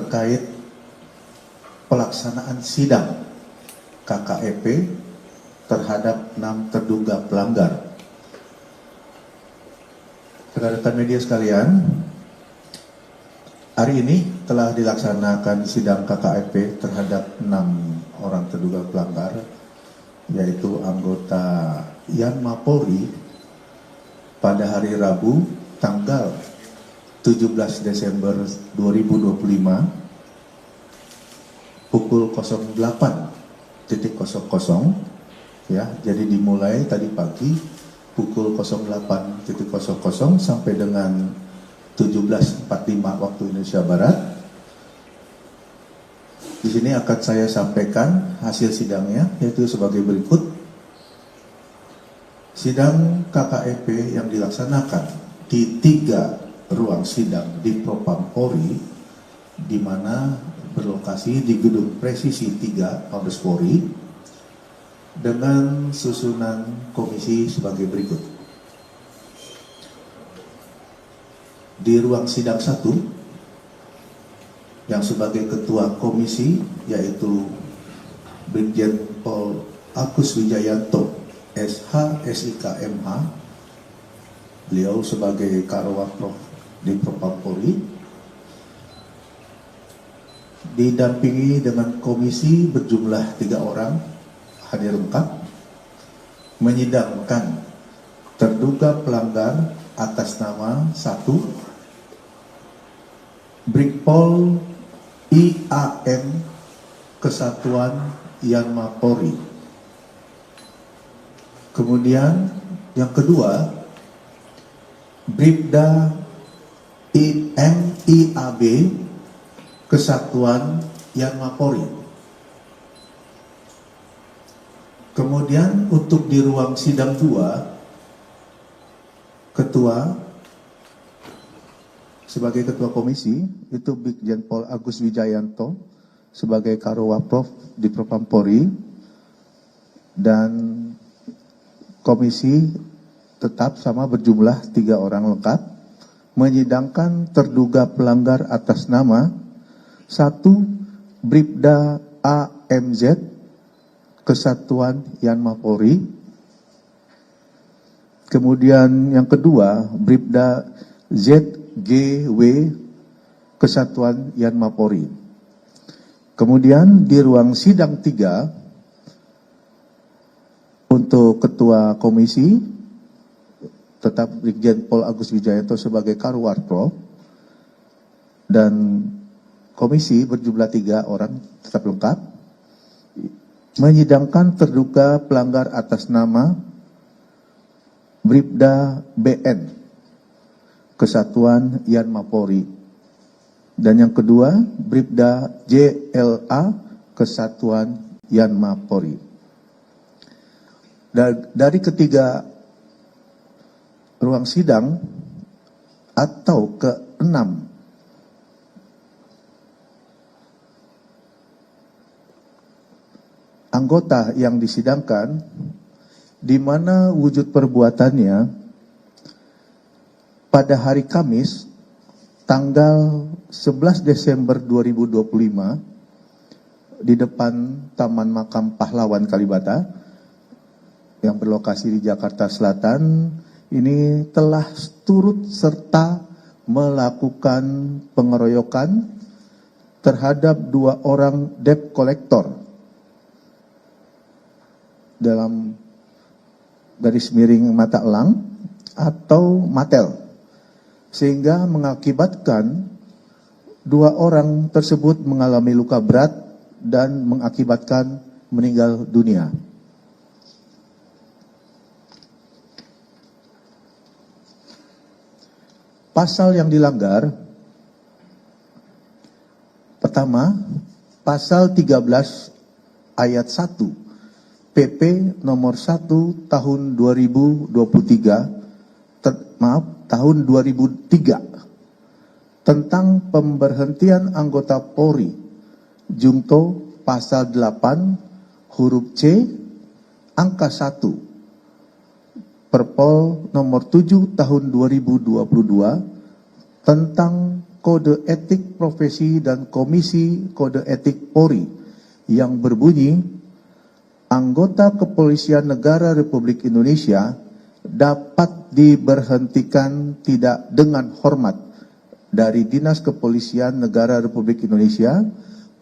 terkait pelaksanaan sidang KKEP terhadap 6 terduga pelanggar. Rekan-rekan media sekalian, hari ini telah dilaksanakan sidang KKEP terhadap 6 orang terduga pelanggar, yaitu anggota Yanma Polri pada hari Rabu tanggal 17 Desember 2025 pukul 08.00 ya, jadi dimulai tadi pagi pukul 08.00 sampai dengan 17.45 waktu Indonesia Barat. Di sini akan saya sampaikan hasil sidangnya, yaitu sebagai berikut. Sidang KKEP yang dilaksanakan di 3 ruang sidang di Propam Polri, di mana berlokasi di Gedung Presisi 3 Mabes Polri, dengan susunan komisi sebagai berikut. Di ruang sidang 1, yang sebagai ketua komisi yaitu Brigjen Pol Agus Wijayanto, SH, SIK, MH, beliau sebagai Karwapro di Propam Polri, didampingi dengan komisi berjumlah 3 orang hadir lengkap, menyidangkan terduga pelanggar atas nama 1 Brigpol IAM Kesatuan Yanma Polri. Kemudian yang kedua, Bribda IMIAB Kesatuan Yanma Polri. Kemudian untuk di ruang sidang 2, sebagai ketua komisi itu Brigjen Pol Agus Wijayanto sebagai Karwaprof di Propam Polri, dan komisi tetap sama berjumlah 3 orang lengkap, menyidangkan terduga pelanggar atas nama 1 Bribda AMZ Kesatuan Yanma Polri. Kemudian yang kedua, Bribda ZGW Kesatuan Yanma Polri. Kemudian di ruang sidang 3 untuk ketua komisi tetap Brigjen Pol Agus Wijayanto sebagai Karwarpro, dan komisi berjumlah 3 orang tetap lengkap, menyidangkan terduga pelanggar atas nama Bribda BN Kesatuan Yanma Polri, dan yang kedua Bribda JLA Kesatuan Yanma Polri. Dari ketiga ruang sidang atau ke-6 anggota yang disidangkan, di mana wujud perbuatannya pada hari Kamis tanggal 11 Desember 2025 di depan Taman Makam Pahlawan Kalibata yang berlokasi di Jakarta Selatan, ini telah turut serta melakukan pengeroyokan terhadap 2 orang debt collector dalam garis miring mata elang atau matel, sehingga mengakibatkan 2 orang tersebut mengalami luka berat dan mengakibatkan meninggal dunia. Pasal yang dilanggar, pertama, pasal 13 ayat 1 PP nomor 1 tahun 2023, tahun 2003 tentang pemberhentian anggota Polri, Jungto pasal 8 huruf C angka 1 Perpol nomor 7 tahun 2022 tentang Kode Etik Profesi dan Komisi Kode Etik Polri yang berbunyi, anggota Kepolisian Negara Republik Indonesia dapat diberhentikan tidak dengan hormat dari Dinas Kepolisian Negara Republik Indonesia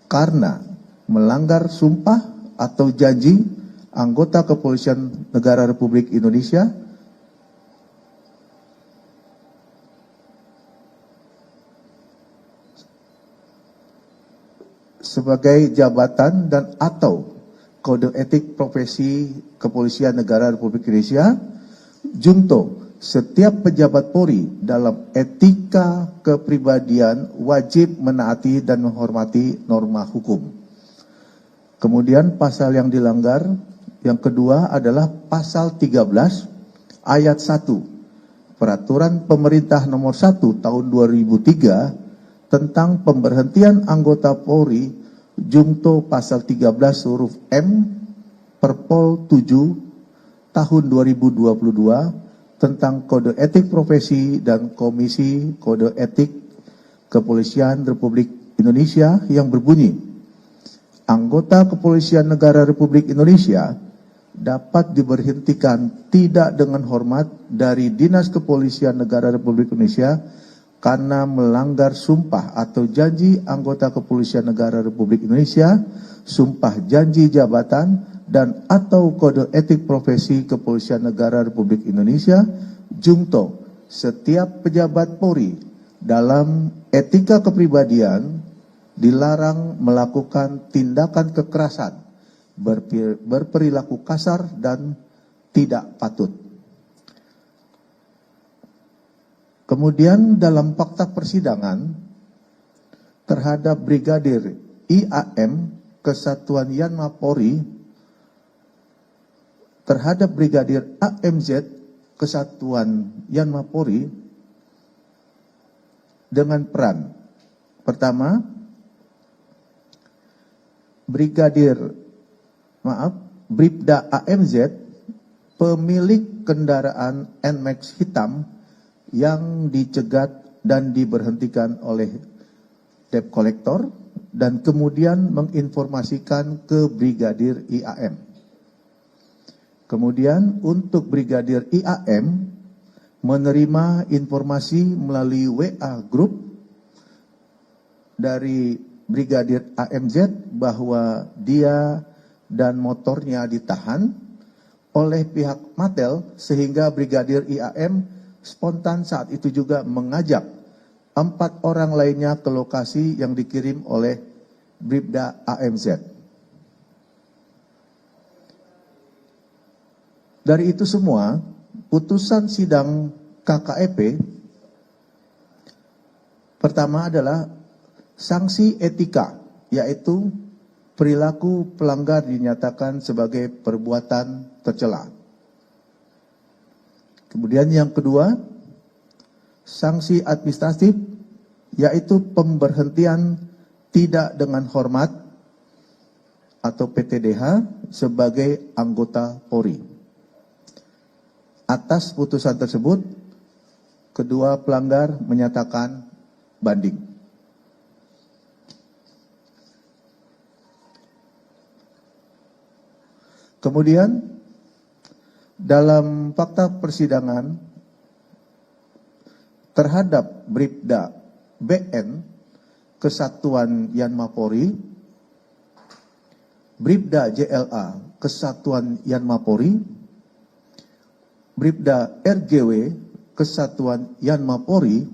karena melanggar sumpah atau janji anggota Kepolisian Negara Republik Indonesia sebagai jabatan dan atau Kode Etik Profesi Kepolisian Negara Republik Indonesia. Junto, setiap pejabat Polri dalam etika kepribadian wajib menaati dan menghormati norma hukum. Kemudian pasal yang dilanggar yang kedua adalah pasal 13 ayat 1 Peraturan Pemerintah Nomor 1 Tahun 2003 tentang pemberhentian anggota Polri junto pasal 13 huruf M Perpol 7 Tahun 2022 tentang Kode Etik Profesi dan Komisi Kode Etik Kepolisian Republik Indonesia yang berbunyi, anggota Kepolisian Negara Republik Indonesia dapat diberhentikan tidak dengan hormat dari Dinas Kepolisian Negara Republik Indonesia karena melanggar sumpah atau janji anggota Kepolisian Negara Republik Indonesia, sumpah janji jabatan, dan atau Kode Etik Profesi Kepolisian Negara Republik Indonesia. Junto, setiap pejabat Polri dalam etika kepribadian dilarang melakukan tindakan kekerasan, berperilaku kasar dan tidak patut. Kemudian dalam fakta persidangan terhadap Brigadir IAM Kesatuan Yanma Polri terhadap Brigadir AMZ Kesatuan Yanma Polri dengan peran pertama, Bribda AMZ pemilik kendaraan NMAX hitam yang dicegat dan diberhentikan oleh debt collector dan kemudian menginformasikan ke Brigadir IAM. Kemudian untuk Brigadir IAM menerima informasi melalui WA Group dari Brigadir AMZ bahwa dia dan motornya ditahan oleh pihak Matel, sehingga Brigadir IAM spontan saat itu juga mengajak 4 orang lainnya ke lokasi yang dikirim oleh Bribda AMZ. Dari itu semua, putusan sidang KKEP pertama adalah sanksi etika, yaitu perilaku pelanggar dinyatakan sebagai perbuatan tercela. Kemudian yang kedua, sanksi administratif, yaitu pemberhentian tidak dengan hormat atau PTDH sebagai anggota Polri. Atas putusan tersebut, kedua pelanggar menyatakan banding. Kemudian, dalam fakta persidangan terhadap Bribda BN Kesatuan Yanma Polri, Bribda JLA Kesatuan Yanma Polri, Bribda RGW Kesatuan Yanma Polri,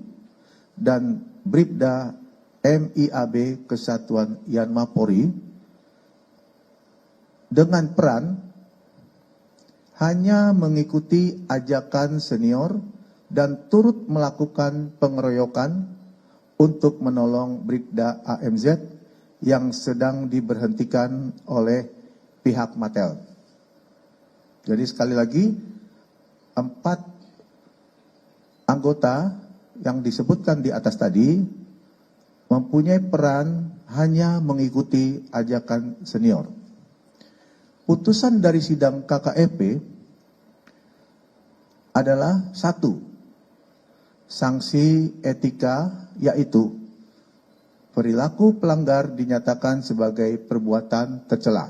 dan Bribda MIAB Kesatuan Yanma Polri dengan peran hanya mengikuti ajakan senior dan turut melakukan pengeroyokan untuk menolong Bribda AMZ yang sedang diberhentikan oleh pihak Matel. Jadi sekali lagi, 4 anggota yang disebutkan di atas tadi mempunyai peran hanya mengikuti ajakan senior. Putusan dari sidang KKEP adalah 1, sanksi etika, yaitu Perilaku pelanggar dinyatakan sebagai perbuatan tercela.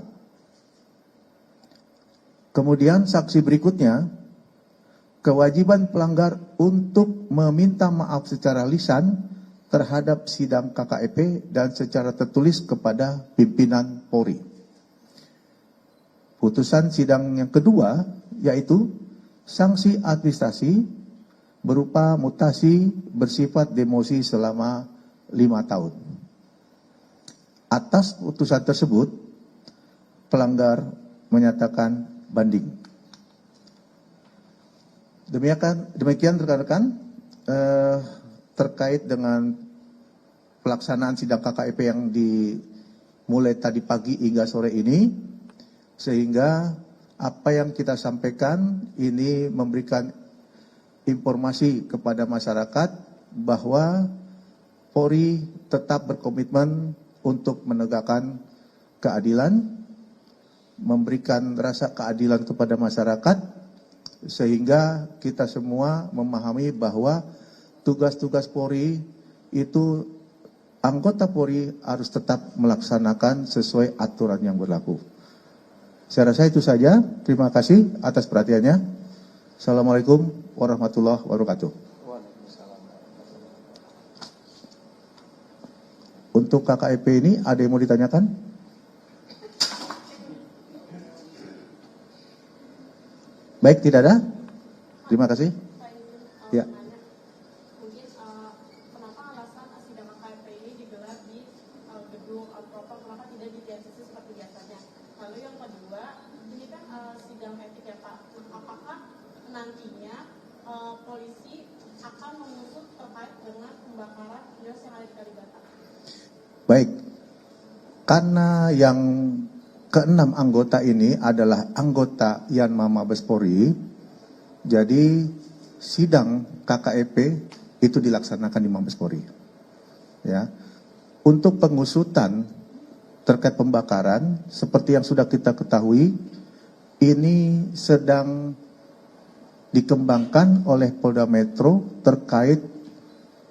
Kemudian saksi berikutnya, kewajiban pelanggar untuk meminta maaf secara lisan terhadap sidang KKEP dan secara tertulis kepada pimpinan Polri. Putusan sidang yang kedua yaitu sanksi administrasi berupa mutasi bersifat demosi selama 5 tahun. Atas putusan tersebut, pelanggar menyatakan banding. Demikian rekan-rekan terkait dengan pelaksanaan sidang KKEP yang dimulai tadi pagi hingga sore ini, sehingga apa yang kita sampaikan ini memberikan informasi kepada masyarakat bahwa Polri tetap berkomitmen untuk menegakkan keadilan, memberikan rasa keadilan kepada masyarakat, sehingga kita semua memahami bahwa tugas-tugas Polri itu, anggota Polri harus tetap melaksanakan sesuai aturan yang berlaku. Saya rasa itu saja. Terima kasih atas perhatiannya. Assalamualaikum warahmatullahi wabarakatuh. Untuk KKEP ini ada yang mau ditanyakan? Baik, tidak ada? Terima kasih. Ya. Mungkin kenapa alasan sidang KKEP ini digelar di gedung propam, kenapa tidak di TNCC seperti biasanya? Lalu yang kedua, ini kan sidang etik ya Pak, apakah nantinya polisi akan mengusut terkait dengan pembakaran kios yang ada di Kalibata? Baik, karena yang keenam anggota ini adalah anggota Yanma Mabes Polri, jadi sidang KKEP itu dilaksanakan di Mabes Polri. Ya, untuk pengusutan terkait pembakaran, seperti yang sudah kita ketahui, ini sedang dikembangkan oleh Polda Metro terkait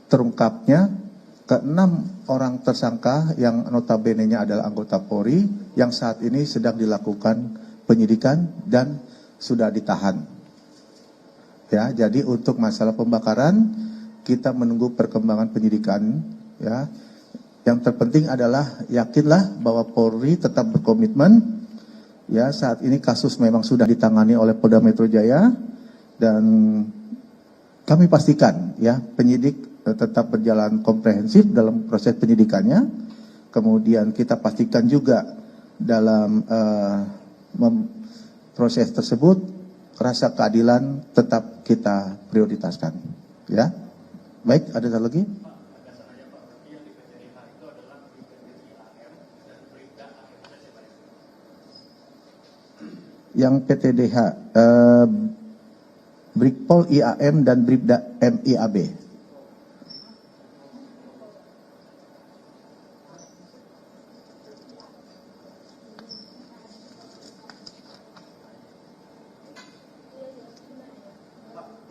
terungkapnya keenam orang tersangka yang notabene-nya adalah anggota Polri yang saat ini sedang dilakukan penyidikan dan sudah ditahan. Ya, jadi untuk masalah pembakaran kita menunggu perkembangan penyidikan. Ya, yang terpenting adalah yakinlah bahwa Polri tetap berkomitmen. Ya, saat ini kasus memang sudah ditangani oleh Polda Metro Jaya dan kami pastikan ya penyidik tetap berjalan komprehensif dalam proses penyidikannya. Kemudian kita pastikan juga dalam proses tersebut rasa keadilan tetap kita prioritaskan. Ya, baik. Ada satu lagi? Yang PTDH, Brigpol IAM dan Bribda MIAB.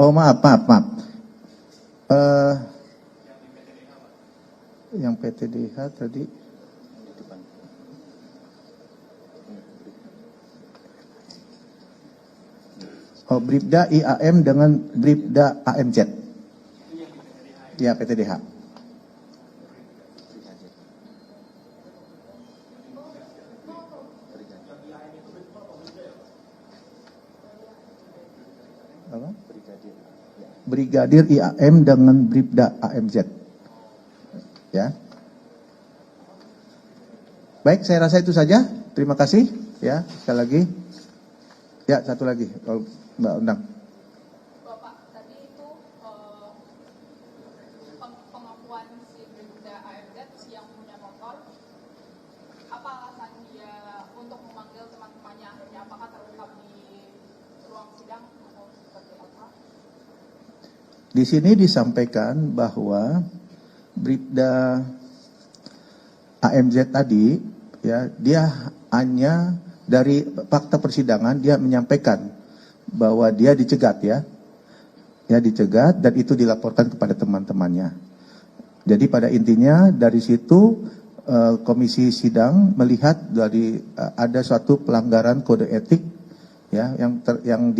Oh maaf. Yang PTDH tadi. Oh, Bribda IAM dengan Bribda AMZ. Ya, PTDH. Apa? Brigadir IAM dengan Bribda AMZ. Ya. Baik, saya rasa itu saja. Terima kasih. Ya, sekali lagi. Ya, satu lagi. Kalau Mbak Undang. Bapak, tadi itu pengakuan si Bribda AMZ yang punya motor, apa alasan dia untuk memanggil teman-temannya akhirnya? Apakah terungkap di ruang sidang atau seperti apa? Di sini disampaikan bahwa Bribda AMZ tadi, ya, dia hanya dari fakta persidangan dia menyampaikan bahwa dia dicegat, ya dicegat dan itu dilaporkan kepada teman-temannya. Jadi pada intinya dari situ komisi sidang melihat dari ada suatu pelanggaran kode etik ya yang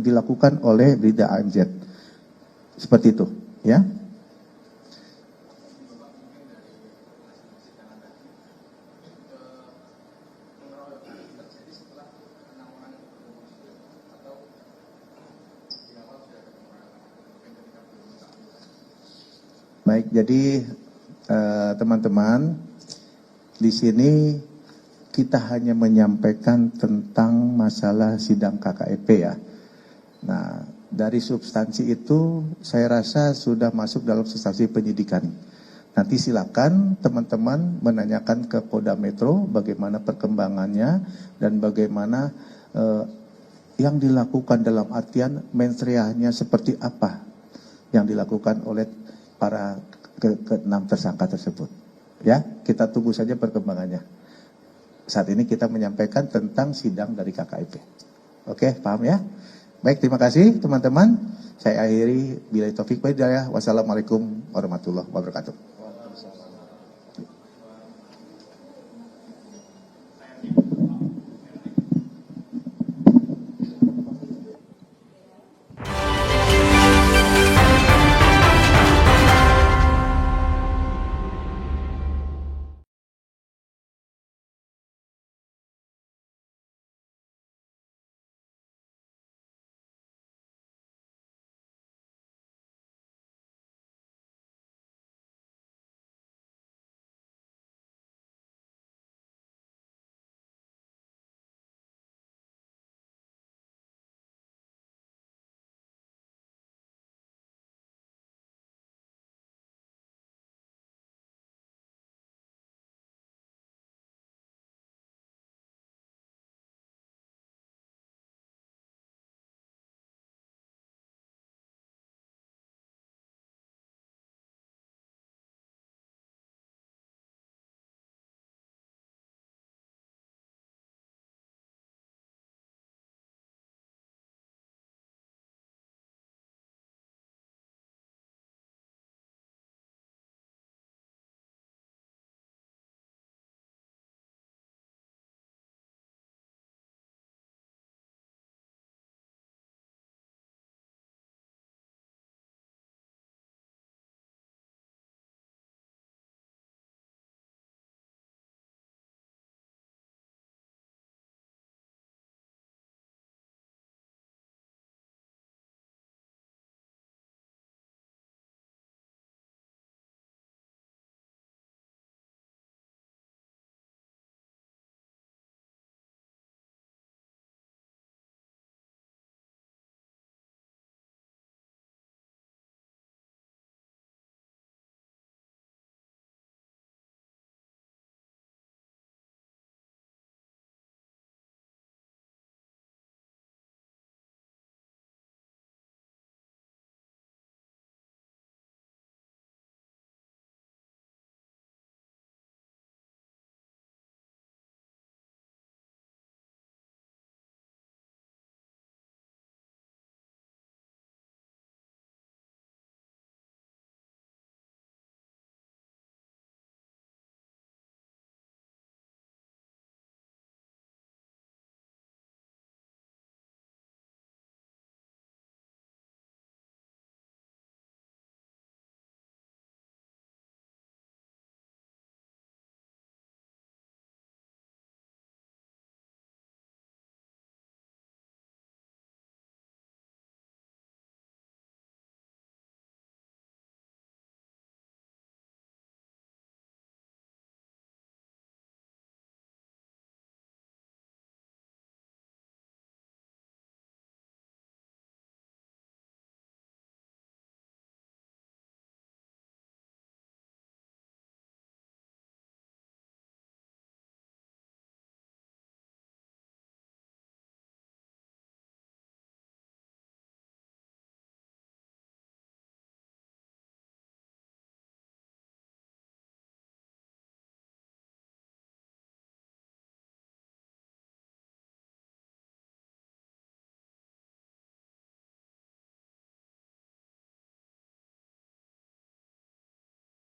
dilakukan oleh Brigda AMZ. Seperti itu, ya. Baik, jadi teman-teman, di sini kita hanya menyampaikan tentang masalah sidang KKEP ya. Nah, dari substansi itu saya rasa sudah masuk dalam substansi penyidikan. Nanti silakan teman-teman menanyakan ke Polda Metro bagaimana perkembangannya dan bagaimana yang dilakukan dalam artian mensreanya seperti apa yang dilakukan oleh para keenam tersangka tersebut. Ya, kita tunggu saja perkembangannya. Saat ini kita menyampaikan tentang sidang dari KKIP. Oke, paham ya? Baik, terima kasih teman-teman. Saya akhiri, billahi taufik wal hidayah. Wassalamualaikum warahmatullahi wabarakatuh.